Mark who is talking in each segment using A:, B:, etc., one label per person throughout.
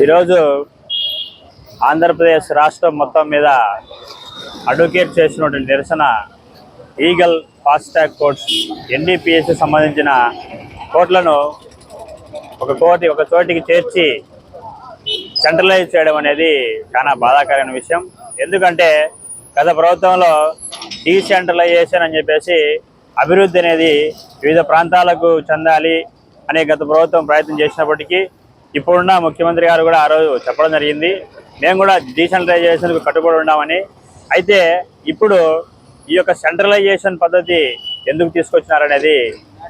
A: ఈరోజు ఆంధ్రప్రదేశ్ రాష్ట్రం మొత్తం మీద అడ్వకేట్ చేసినటువంటి నిరసన ఈగల్ ఫాస్ట్ ట్రాక్ కోర్ట్స్ ఎన్డీపీఎస్కి సంబంధించిన కోర్టులను ఒక చోటికి చేర్చి సెంట్రలైజ్ చేయడం అనేది చాలా బాధాకరమైన విషయం. ఎందుకంటే గత ప్రభుత్వంలో డీసెంట్రలైజేషన్ అని చెప్పేసి అభివృద్ధి అనేది వివిధ ప్రాంతాలకు చెందాలి అనే గత ప్రభుత్వం ప్రయత్నం చేసినప్పటికీ ఇప్పుడున్న ముఖ్యమంత్రి గారు కూడా ఆ రోజు చెప్పడం జరిగింది, మేము కూడా డీసెంట్రలైజేషన్కు కట్టుబడి ఉన్నామని. అయితే ఇప్పుడు ఈ యొక్క సెంట్రలైజేషన్ పద్ధతి ఎందుకు తీసుకొచ్చినారనేది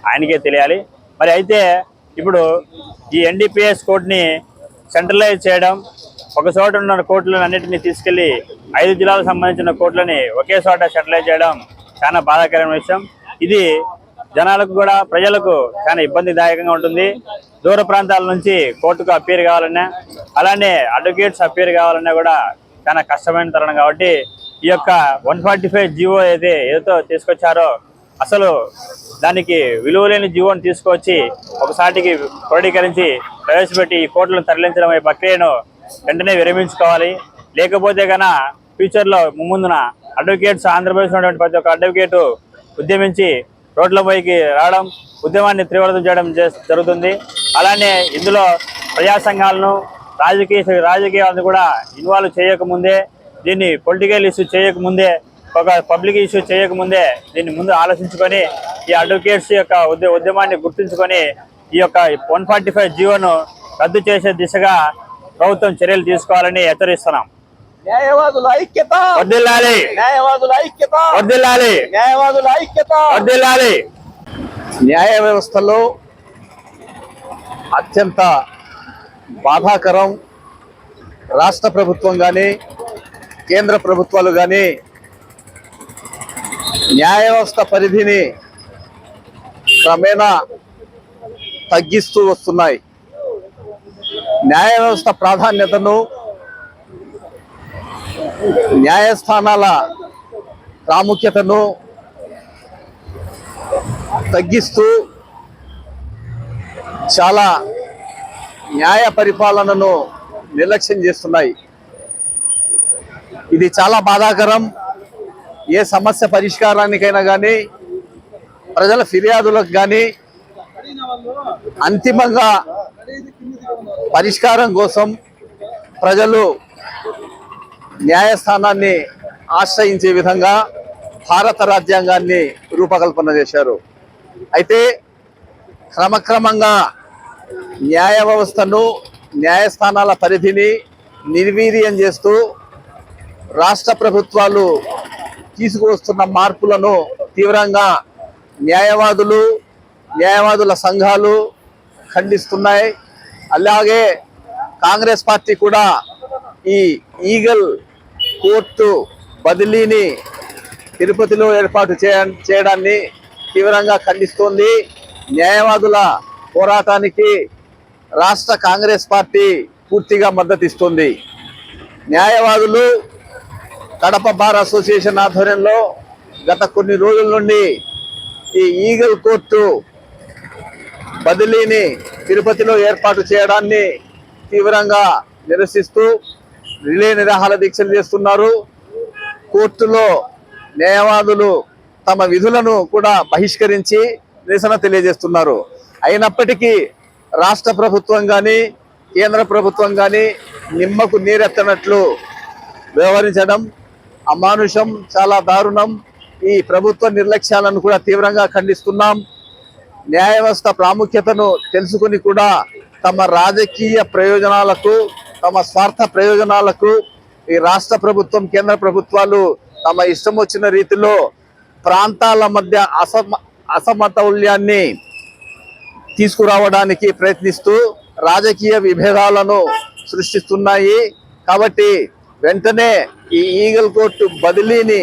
A: ఆయనకే తెలియాలి. మరి అయితే ఇప్పుడు ఈ ఎన్డీపీఎస్ కోర్టుని సెంట్రలైజ్ చేయడం, ఒక చోట ఉన్న కోర్టులను అన్నింటినీ తీసుకెళ్లి 5 జిల్లాలకు సంబంధించిన కోర్టులని ఒకే చోట సెంట్రలైజ్ చేయడం చాలా బాధాకరమైన విషయం. ఇది జనాలకు కూడా ప్రజలకు చాలా ఇబ్బందిదాయకంగా ఉంటుంది. దూర ప్రాంతాల నుంచి కోర్టుకు అప్పీర్ కావాలన్నా, అలానే అడ్వకేట్స్ అప్పీర్ కావాలన్నా కూడా చాలా కష్టమైన తరుణం. కాబట్టి ఈ యొక్క 145 జీవో ఏదో తీసుకొచ్చారో అసలు దానికి విలువలేని జీవోని తీసుకొచ్చి ఒకసాటికి క్రోడీకరించి ప్రవేశపెట్టి ఈ కోర్టులను తరలించడం అనే ప్రక్రియను వెంటనే విరమించుకోవాలి. లేకపోతే కన్నా ఫ్యూచర్లో ముందున అడ్వకేట్స్ ఆంధ్రప్రదేశ్ ఉన్నటువంటి ప్రతి ఒక్క అడ్వకేటు ఉద్యమించి రోడ్లపైకి రావడం, ఉద్యమాన్ని తీవ్రతం చేయడం జరుగుతుంది. అలానే ఇందులో ప్రజా సంఘాలను రాజకీయాలను కూడా ఇన్వాల్వ్ చేయకముందే, దీన్ని పొలిటికల్ ఇష్యూ చేయకముందే, ఒక పబ్లిక్ ఇష్యూ చేయకముందే దీన్ని ముందు ఆలోచించుకొని ఈ అడ్వకేట్స్ యొక్క ఉద్యమాన్ని గుర్తుంచుకొని ఈ యొక్క 145 జీవోను రద్దు చేసే దిశగా ప్రభుత్వం చర్యలు తీసుకోవాలని హెచ్చరిస్తున్నాం.
B: న్యాయవాదుల ఐక్యత
A: వర్ధిల్లాలి,
B: న్యాయవాదుల ఐక్యత
A: వర్ధిల్లాలి,
B: న్యాయవాదుల ఐక్యత
A: వర్ధిల్లాలి.
B: న్యాయ వ్యవస్థలో అత్యంత బాధాకరం, రాష్ట్ర ప్రభుత్వం కానీ కేంద్ర ప్రభుత్వాలు కానీ న్యాయ వ్యవస్థ పరిధిని క్రమేణా తగ్గిస్తూ వస్తున్నాయి. న్యాయ వ్యవస్థ ప్రాధాన్యతను, న్యాయస్థానాల ప్రాముఖ్యతను తగ్గిస్తూ చాలా న్యాయ పరిపాలనను నిర్లక్ష్యం చేస్తున్నాయి. ఇది చాలా బాధాకరం. ఏ సమస్య పరిష్కారానికైనా కానీ, ప్రజల ఫిర్యాదులకు కానీ అంతిమంగా పరిష్కారం కోసం ప్రజలు న్యాయస్థానాన్ని ఆశ్రయించే విధంగా భారత రాజ్యాంగాన్ని రూపకల్పన చేశారు. అయితే క్రమక్రమంగా న్యాయ వ్యవస్థను, న్యాయస్థానాల పరిధిని నిర్వీర్యం చేస్తూ రాష్ట్ర ప్రభుత్వాలు తీసుకువస్తున్న మార్పులను తీవ్రంగా న్యాయవాదుల సంఘాలు ఖండిస్తున్నాయి. అలాగే కాంగ్రెస్ పార్టీ కూడా ఈ ఈగల్ కోర్టు బదిలీని తిరుపతిలో ఏర్పాటు చేయడాన్ని తీవ్రంగా ఖండిస్తోంది. న్యాయవాదుల పోరాటానికి రాష్ట్ర కాంగ్రెస్ పార్టీ పూర్తిగా మద్దతిస్తుంది. న్యాయవాదులు కడప బార్ అసోసియేషన్ ఆధ్వర్యంలో గత కొన్ని రోజుల నుండి ఈ ఈగల్ కోర్టు బదిలీని తిరుపతిలో ఏర్పాటు చేయడాన్ని తీవ్రంగా నిరసిస్తూ రిలే నిరాహార దీక్షలు చేస్తున్నారు. కోర్టులో న్యాయవాదులు తమ విధులను కూడా బహిష్కరించి నిరసన తెలియజేస్తున్నారు. అయినప్పటికీ రాష్ట్ర ప్రభుత్వం కానీ కేంద్ర ప్రభుత్వం కానీ నిమ్మకు నీరెత్తనట్లు వ్యవహరించడం అమానుషం, చాలా దారుణం. ఈ ప్రభుత్వ నిర్లక్ష్యాలను కూడా తీవ్రంగా ఖండిస్తున్నాం. న్యాయ వ్యవస్థ ప్రాముఖ్యతను తెలుసుకుని కూడా తమ రాజకీయ ప్రయోజనాలకు, తమ స్వార్థ ప్రయోజనాలకు ఈ రాష్ట్ర ప్రభుత్వం, కేంద్ర ప్రభుత్వాలు తమ ఇష్టం వచ్చిన రీతిలో ప్రాంతాల మధ్య అసమతౌల్యాన్ని తీసుకురావడానికి ప్రయత్నిస్తూ రాజకీయ విభేదాలను సృష్టిస్తున్నాయి. కాబట్టి వెంటనే ఈ ఈగల్ కోర్టు బదిలీని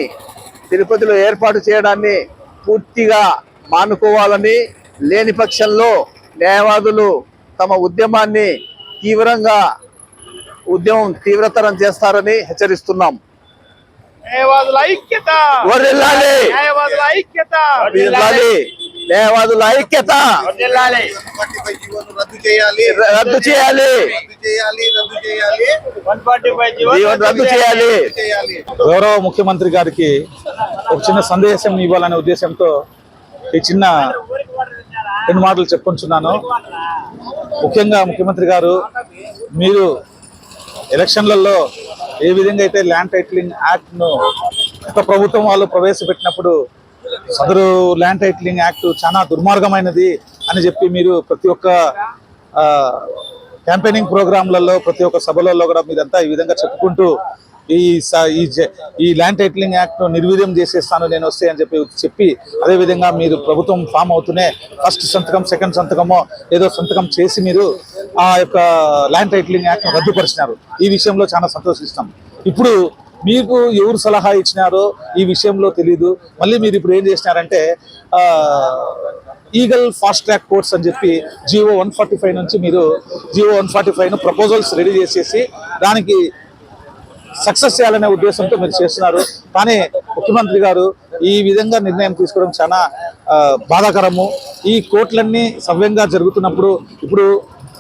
B: తిరుపతిలో ఏర్పాటు చేయడాన్ని పూర్తిగా మానుకోవాలని, లేని పక్షంలో న్యాయవాదులు తమ ఉద్యమాన్ని తీవ్రతరం చేస్తారని హెచ్చరిస్తున్నాం.
C: న్యాయవాదుల ఐక్యత,
A: వర్ధిల్లాలి,
C: న్యాయవాదుల ఐక్యత,
A: వర్ధిల్లాలి,
B: న్యాయవాదుల ఐక్యత
A: వర్ధిల్లాలి.
C: 145 జీవోను రద్దు చేయాలి.
B: రద్దు చేయాలి.
A: 145 జీవో
B: జీవోను రద్దు చేయాలి.
D: గౌరవ ముఖ్యమంత్రి గారికి ఒక చిన్న సందేశం ఇవ్వాలనే ఉద్దేశంతో ఈ చిన్న 2 మాటలు చెప్పుకుంటున్నాను. ముఖ్యంగా ముఖ్యమంత్రి గారు, మీరు ఎలక్షన్లలో ఏ విధంగా అయితే ల్యాండ్ టైటిలింగ్ యాక్ట్ను గత ప్రభుత్వం వాళ్ళు ప్రవేశపెట్టినప్పుడు సదరు ల్యాండ్ టైటిలింగ్ యాక్ట్ చాలా దుర్మార్గమైనది అని చెప్పి మీరు ప్రతి ఒక్క క్యాంపెయినింగ్ ప్రోగ్రాంలలో ప్రతి ఒక్క సభలలో కూడా మీరంతా ఈ విధంగా చెప్పుకుంటూ ఈ ల్యాండ్ టైటిలింగ్ యాక్ట్ను నిర్వీర్యం చేసేస్తాను నేను వస్తే అని చెప్పి అదే విధంగా మీరు ప్రభుత్వం ఫామ్ అవుతూనే ఫస్ట్ సంతకం, సెకండ్ సంతకమో ఏదో సంతకం చేసి మీరు ఆ యొక్క ల్యాండ్ టైటిలింగ్ యాక్ట్ను రద్దుపరిచినారు. ఈ విషయంలో చాలా సంతోషిస్తాం. ఇప్పుడు మీకు ఎవరు సలహా ఇచ్చినారో ఈ విషయంలో తెలీదు. మళ్ళీ మీరు ఇప్పుడు ఏం చేసినారంటే ఈగల్ ఫాస్ట్ ట్రాక్ కోర్ట్స్ అని చెప్పి జియో 145 నుంచి మీరు జియో 145ను ప్రపోజల్స్ రెడీ చేసేసి దానికి సక్సెస్ చేయాలనే ఉద్దేశంతో మీరు చేస్తున్నారు. కానీ ముఖ్యమంత్రి గారు ఈ విధంగా నిర్ణయం తీసుకోవడం చాలా బాధాకరము. ఈ కోర్టులన్నీ సవ్యంగా జరుగుతున్నప్పుడు ఇప్పుడు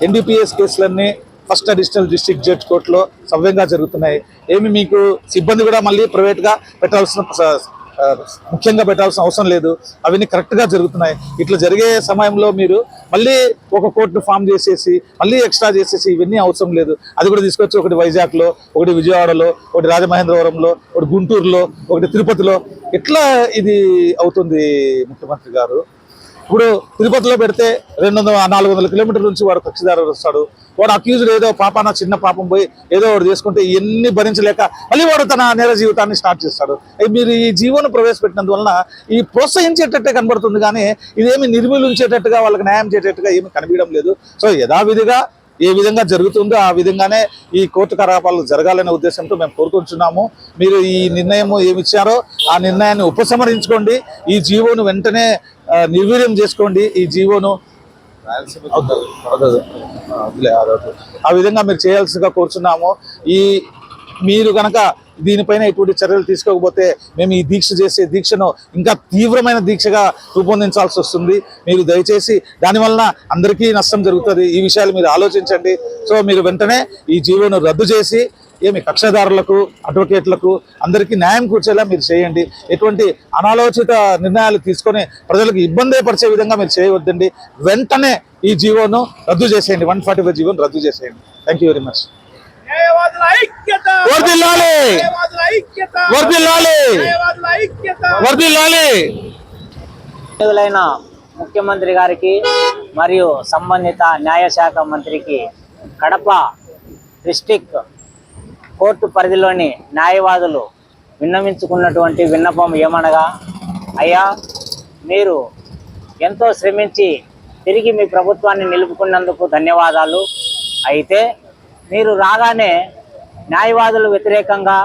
D: ఎన్డీపీఎస్ కేసులన్నీ ఫస్ట్ అడిషనల్ డిస్ట్రిక్ట్ జడ్జ్ కోర్టులో సవ్యంగా జరుగుతున్నాయి. ఏమి మీకు సిబ్బంది కూడా మళ్ళీ ప్రైవేట్గా ముఖ్యంగా పెట్టాల్సిన అవసరం లేదు. అవన్నీ కరెక్ట్గా జరుగుతున్నాయి. ఇట్లా జరిగే సమయంలో మీరు మళ్ళీ ఒక కోర్టు ఫామ్ చేసేసి మళ్ళీ ఎక్స్ట్రా చేసేసి ఇవన్నీ అవసరం లేదు. అది కూడా తీసుకొచ్చి ఒకటి వైజాగ్లో, ఒకటి విజయవాడలో, ఒకటి రాజమహేంద్రవరంలో, ఒకటి గుంటూరులో, ఒకటి తిరుపతిలో ఎట్లా ఇది అవుతుంది ముఖ్యమంత్రి గారు? ఇప్పుడు తిరుపతిలో పెడితే 400 కిలోమీటర్ల నుంచి వాడు కక్షిదారు వస్తాడు. వాడు అక్యూజ్డ్ ఏదో పాపాన చిన్న పాపం పోయి ఏదో వాడు చేసుకుంటే ఇవన్నీ భరించలేక మళ్ళీ వాడు తన నేర జీవితాన్ని స్టార్ట్ చేస్తాడు. మీరు ఈ జీవోను ప్రవేశపెట్టినందువలన ఈ ప్రోత్సహించేటట్టే కనబడుతుంది, కానీ ఇదేమి నిర్మూలించేటట్టుగా వాళ్ళకి న్యాయం చేసేటట్టుగా ఏమి కనిపించడం లేదు. సో యథావిధిగా ఏ విధంగా జరుగుతుందో ఆ విధంగానే ఈ కోర్టు కలాపాలు జరగాలనే ఉద్దేశంతో మేము కోరుకుంటున్నాము. మీరు ఈ నిర్ణయం ఏమిచ్చారో ఆ నిర్ణయాన్ని ఉపసంహరించుకోండి. ఈ జీవోను వెంటనే నిర్వీర్యం చేసుకోండి. ఈ జీవోను ఆ విధంగా మీరు చేయాల్సిగా కోరుచున్నాము. మీరు కనుక దీనిపైన ఎటువంటి చర్యలు తీసుకోకపోతే మేము ఈ దీక్షను ఇంకా తీవ్రమైన దీక్షగా రూపొందించాల్సి వస్తుంది. మీరు దయచేసి దానివల్ల అందరికీ నష్టం జరుగుతుంది. ఈ విషయాలు మీరు ఆలోచించండి. సో మీరు వెంటనే ఈ జీవోను రద్దు చేసి కక్షదారులకు, అడ్వకేట్లకు అందరికీ న్యాయం కూర్చేలా మీరు చేయండి. ఎటువంటి అనాలోచిత నిర్ణయాలు తీసుకొని ప్రజలకు ఇబ్బంది పరిచే విధంగా మీరు చేయవద్దండి. వెంటనే ఈ జీవోను రద్దు చేసేయండి. 145 జీవోను రద్దు చేసేయండి. Thank you very much. వర్ధిల్లాలి, వర్ధిల్లాలి, వర్ధిల్లాలి.
E: ముఖ్యమంత్రి గారికి మరియు సంబంధిత న్యాయశాఖ మంత్రికి కడప డిస్ట్రిక్ట్ కోర్టు పరిధిలోని న్యాయవాదులు విన్నవించుకున్నటువంటి విన్నపం ఏమనగా, అయ్యా మీరు ఎంతో శ్రమించి తిరిగి మీ ప్రభుత్వాన్ని నిలుపుకున్నందుకు ధన్యవాదాలు. అయితే మీరు రాగానే న్యాయవాదులు వ్యతిరేకంగా,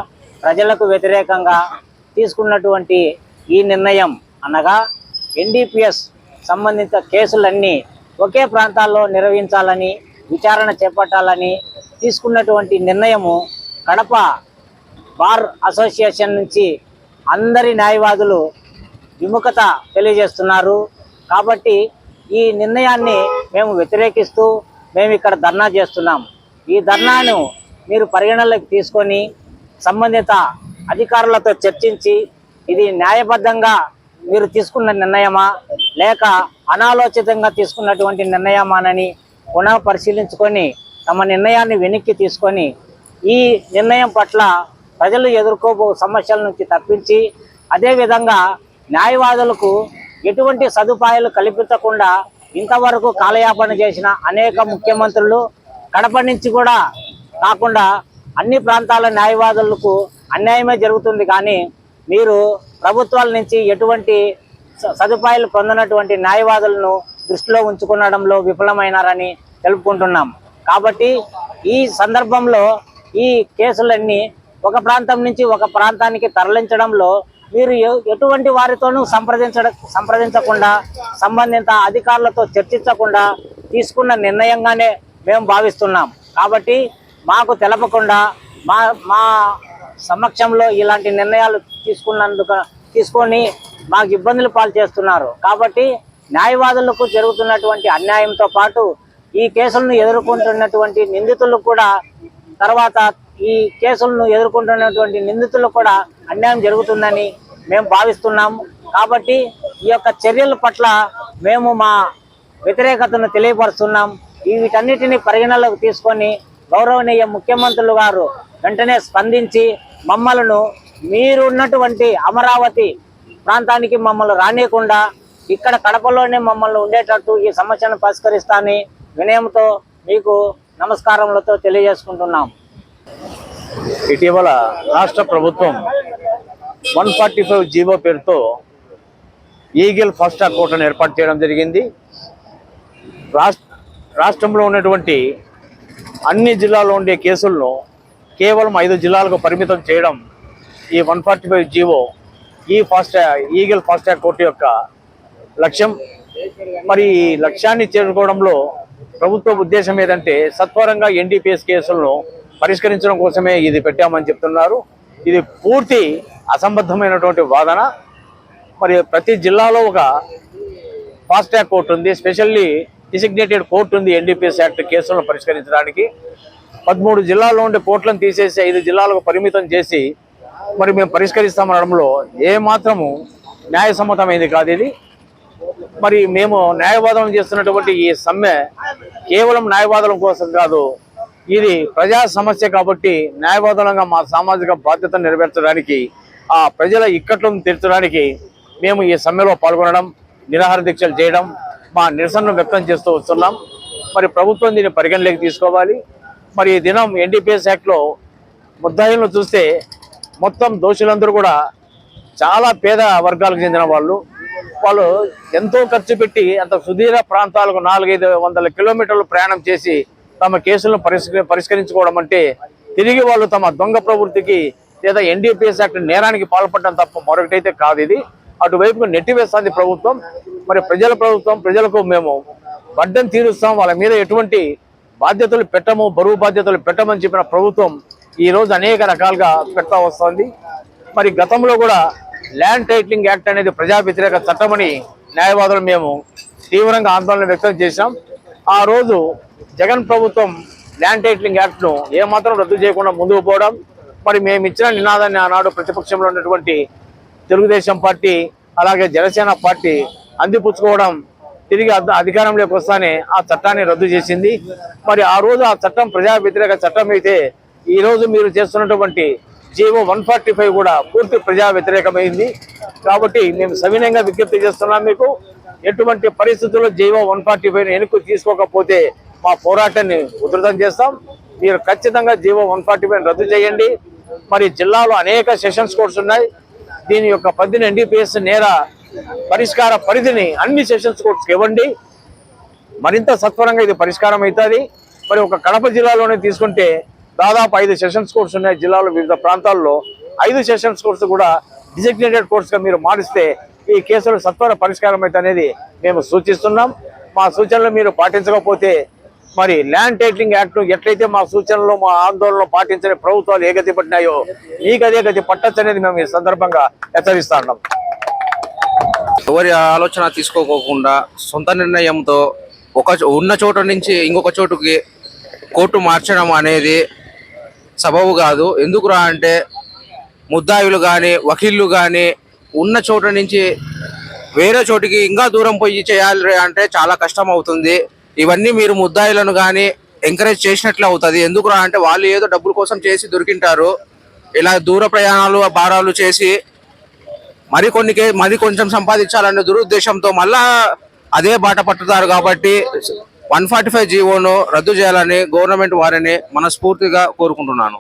E: ప్రజలకు వ్యతిరేకంగా తీసుకున్నటువంటి ఈ నిర్ణయం అనగా ఎన్డీపీఎస్ సంబంధిత కేసులన్నీ ఒకే ప్రాంతాల్లో నిర్వహించాలని, విచారణ చేపట్టాలని తీసుకున్నటువంటి నిర్ణయము కడప బార్ అసోసియేషన్ నుంచి అందరి న్యాయవాదులు విముఖత తెలియజేస్తున్నారు. కాబట్టి ఈ నిర్ణయాన్ని మేము వ్యతిరేకిస్తూ మేము ఇక్కడ ధర్నా చేస్తున్నాం. ఈ ధర్నాను మీరు పరిగణలోకి తీసుకొని సంబంధిత అధికారులతో చర్చించి ఇది న్యాయబద్ధంగా మీరు తీసుకున్న నిర్ణయమా లేక అనాలోచితంగా తీసుకున్నటువంటి నిర్ణయమానని పునః పరిశీలించుకొని తమ నిర్ణయాన్ని వెనక్కి తీసుకొని ఈ నిర్ణయం పట్ల ప్రజలు ఎదుర్కోబో సమస్యల నుంచి తప్పించి అదేవిధంగా న్యాయవాదులకు ఎటువంటి సదుపాయాలు కల్పించకుండా ఇంతవరకు కాలయాపన చేసిన అనేక ముఖ్యమంత్రులు కడప నుంచి కూడా కాకుండా అన్ని ప్రాంతాల న్యాయవాదులకు అన్యాయమే జరుగుతుంది. కానీ మీరు ప్రభుత్వాల నుంచి ఎటువంటి సదుపాయాలు పొందినటువంటి న్యాయవాదులను దృష్టిలో ఉంచుకునడంలో విఫలమైనారని తెలుపుకుంటున్నాం. కాబట్టి ఈ సందర్భంలో ఈ కేసులన్నీ ఒక ప్రాంతం నుంచి ఒక ప్రాంతానికి తరలించడంలో మీరు ఎటువంటి వారితోనూ సంప్రదించకుండా సంబంధిత అధికారులతో చర్చించకుండా తీసుకున్న నిర్ణయంగానే మేము భావిస్తున్నాం. కాబట్టి మాకు తెలపకుండా మా సమక్షంలో ఇలాంటి నిర్ణయాలు తీసుకొని మాకు ఇబ్బందులు పాలు చేస్తున్నారు. కాబట్టి న్యాయవాదులకు జరుగుతున్నటువంటి అన్యాయంతో పాటు ఈ కేసులను ఎదుర్కొంటున్నటువంటి నిందితులకు కూడా తర్వాత ఈ కేసులను ఎదుర్కొంటున్నటువంటి నిందితులకు కూడా అన్యాయం జరుగుతుందని మేము భావిస్తున్నాము. కాబట్టి ఈ యొక్క చర్యల పట్ల మేము మా వ్యతిరేకతను తెలియపరుస్తున్నాం. వీటన్నిటిని పరిగణలోకి తీసుకొని గౌరవనీయ ముఖ్యమంత్రులు గారు వెంటనే స్పందించి మమ్మలను మీరు ఉన్నటువంటి అమరావతి ప్రాంతానికి మమ్మల్ని రానియకుండా ఇక్కడ కడపలోనే మమ్మల్ని ఉండేటట్టు ఈ సమస్యను పరిష్కరిస్తానని వినయంతో మీకు నమస్కారములతో తెలియజేసుకుంటున్నాం.
A: ఇటీవల రాష్ట్ర ప్రభుత్వం 145 జీవో పేరుతో ఈగల్ ఫాస్ట్ ట్రాక్ కోర్టును ఏర్పాటు చేయడం జరిగింది. రాష్ట్రంలో ఉన్నటువంటి అన్ని జిల్లాల్లో ఉండే కేసులను కేవలం 5 జిల్లాలకు పరిమితం చేయడం ఈ 145 GO eagle fast track court యొక్క లక్ష్యం. మరి ఈ లక్ష్యాన్ని చేరుకోవడంలో ప్రభుత్వ ఉద్దేశం ఏదంటే సత్వరంగా ఎన్డీపీఎస్ కేసులను పరిష్కరించడం కోసమే ఇది పెట్టామని చెప్తున్నారు. ఇది పూర్తి అసంబద్ధమైనటువంటి వాదన. మరి ప్రతి జిల్లాలో ఒక ఫాస్ట్ ట్రాక్ కోర్టు ఉంది, స్పెషల్లీ డిసిగ్నేటెడ్ కోర్టు ఉంది ఎన్డీపీఎస్ యాక్ట్ కేసులను పరిష్కరించడానికి. 13 జిల్లాల్లో ఉండే కోర్టులను తీసేసి 5 జిల్లాలకు పరిమితం చేసి మరి మేము పరిష్కరిస్తామనడంలో ఏమాత్రము న్యాయసమ్మతమైంది కాదు ఇది. మరి మేము న్యాయవాదం చేస్తున్నటువంటి ఈ సమ్మె కేవలం న్యాయవాదం కోసం కాదు, ఇది ప్రజా సమస్య కాబట్టి న్యాయవాదులంగా మా సామాజిక బాధ్యతను నెరవేర్చడానికి, ఆ ప్రజల ఇక్కట్లను తీర్చడానికి మేము ఈ సమ్మెలో పాల్గొనడం, నిరాహార దీక్షలు చేయడం, మా నిరసనను వ్యక్తం చేస్తూ వస్తున్నాం. మరి ప్రభుత్వం దీన్ని పరిగణలోకి తీసుకోవాలి. మరి ఈ దినం ఎన్డీపీఎస్ యాక్ట్లో ముద్దాయిలను చూస్తే మొత్తం దోషులందరూ కూడా చాలా పేద వర్గాలకు చెందిన వాళ్ళు ఎంతో ఖర్చు పెట్టి అంత సుదీర్ఘ ప్రాంతాలకు 400-500 కిలోమీటర్లు ప్రయాణం చేసి తమ కేసులను పరిష్కరించుకోవడం అంటే తిరిగి వాళ్ళు తమ దొంగ ప్రవృత్తికి లేదా ఎన్డీపీఎస్ యాక్ట్ నేరానికి పాల్పడడం తప్ప మరొకటైతే కాదు. ఇది అటువైపుకు నెట్టివేస్తుంది ప్రభుత్వం. మరి ప్రజలకు మేము బడ్డను తీరుస్తాం, వాళ్ళ మీద ఎటువంటి బాధ్యతలు పెట్టము, బరువు బాధ్యతలు పెట్టమని చెప్పిన ప్రభుత్వం ఈరోజు అనేక రకాలుగా పెడతా వస్తుంది. మరి గతంలో కూడా ల్యాండ్ టైటిలింగ్ యాక్ట్ అనేది ప్రజా వ్యతిరేక చట్టమని న్యాయవాదులు మేము తీవ్రంగా ఆందోళన వ్యక్తం చేశాం. ఆ రోజు జగన్ ప్రభుత్వం ల్యాండ్ టైటిలింగ్ యాక్ట్ను ఏమాత్రం రద్దు చేయకుండా ముందుకు పోవడం, మరి మేము ఇచ్చిన నినాదాన్ని ఆనాడు ప్రతిపక్షంలో ఉన్నటువంటి తెలుగుదేశం పార్టీ అలాగే జనసేన పార్టీ అందిపుచ్చుకోవడం, తిరిగి అధికారంలోకి వస్తానే ఆ చట్టాన్ని రద్దు చేసింది. మరి ఆ రోజు ఆ చట్టం ప్రజా వ్యతిరేక చట్టం అయితే ఈరోజు మీరు చేస్తున్నటువంటి జీవో 145 కూడా పూర్తి ప్రజా వ్యతిరేకమైంది. కాబట్టి మేము సవినయంగా విజ్ఞప్తి చేస్తున్నాం, మీకు ఎటువంటి పరిస్థితుల్లో జీవో 145 వెనక్కి తీసుకోకపోతే మా పోరాటాన్ని ఉధృతం చేస్తాం. మీరు ఖచ్చితంగా జీవో 145 రద్దు చేయండి. మరి జిల్లాలో అనేక సెషన్స్ కోర్ట్స్ ఉన్నాయి. దీని యొక్క పరిధిని ఎన్డీపీఎస్ నేర పరిష్కార పరిధిని అన్ని సెషన్స్ కోర్ట్స్కి ఇవ్వండి. మరింత సత్వరంగా ఇది పరిష్కారం అవుతుంది. మరి ఒక కడప జిల్లాలోనే తీసుకుంటే దాదాపు 5 సెషన్స్ కోర్ట్స్ ఉన్నాయి జిల్లాలో వివిధ ప్రాంతాల్లో. 5 సెషన్స్ కోర్ట్స్ కూడా డిసిగ్నేటెడ్ కోర్ట్స్గా మీరు మారిస్తే ఈ కేసులు సత్వర పరిష్కారం అవుతుంది అనేది మేము సూచిస్తున్నాం. మా సూచనలు మీరు పాటించకపోతే మరి ల్యాండ్ టైటిలింగ్ యాక్ట్ ఎట్లయితే మా సూచనలు మా ఆందోళనలో పాటించని ప్రభుత్వాలు ఏ గతి పట్టినాయో మీకు అదే గతి పట్టచ్చు అనేది మేము ఈ సందర్భంగా హెచ్చరిస్తా ఉన్నాం.
F: ఎవరి ఆలోచన తీసుకోకుండా సొంత నిర్ణయంతో ఉన్న చోట నుంచి ఇంకొక చోటుకి కోర్టు మార్చడం అనేది సబబు కాదు. ఎందుకురా అంటే ముద్దాయిలు కానీ వకీళ్ళు కానీ ఉన్న చోట నుంచి వేరే చోటికి ఇంకా దూరం పోయి చేయాలి అంటే చాలా కష్టం అవుతుంది. ఇవన్నీ మీరు ముద్దాయిలను కానీ ఎంకరేజ్ చేసినట్లు అవుతుంది. ఎందుకురా అంటే వాళ్ళు ఏదో డబ్బుల కోసం చేసి దొరికింటారు. ఇలా దూర ప్రయాణాలు భారాలు చేసి మరి కొంచెం సంపాదించాలనే దురుద్దేశంతో మళ్ళా అదే బాట పట్టుతారు. కాబట్టి 145 జీవోను రద్దు చేయాలని గవర్నమెంట్ వారిని మనస్ఫూర్తిగా కోరుకుంటున్నాను.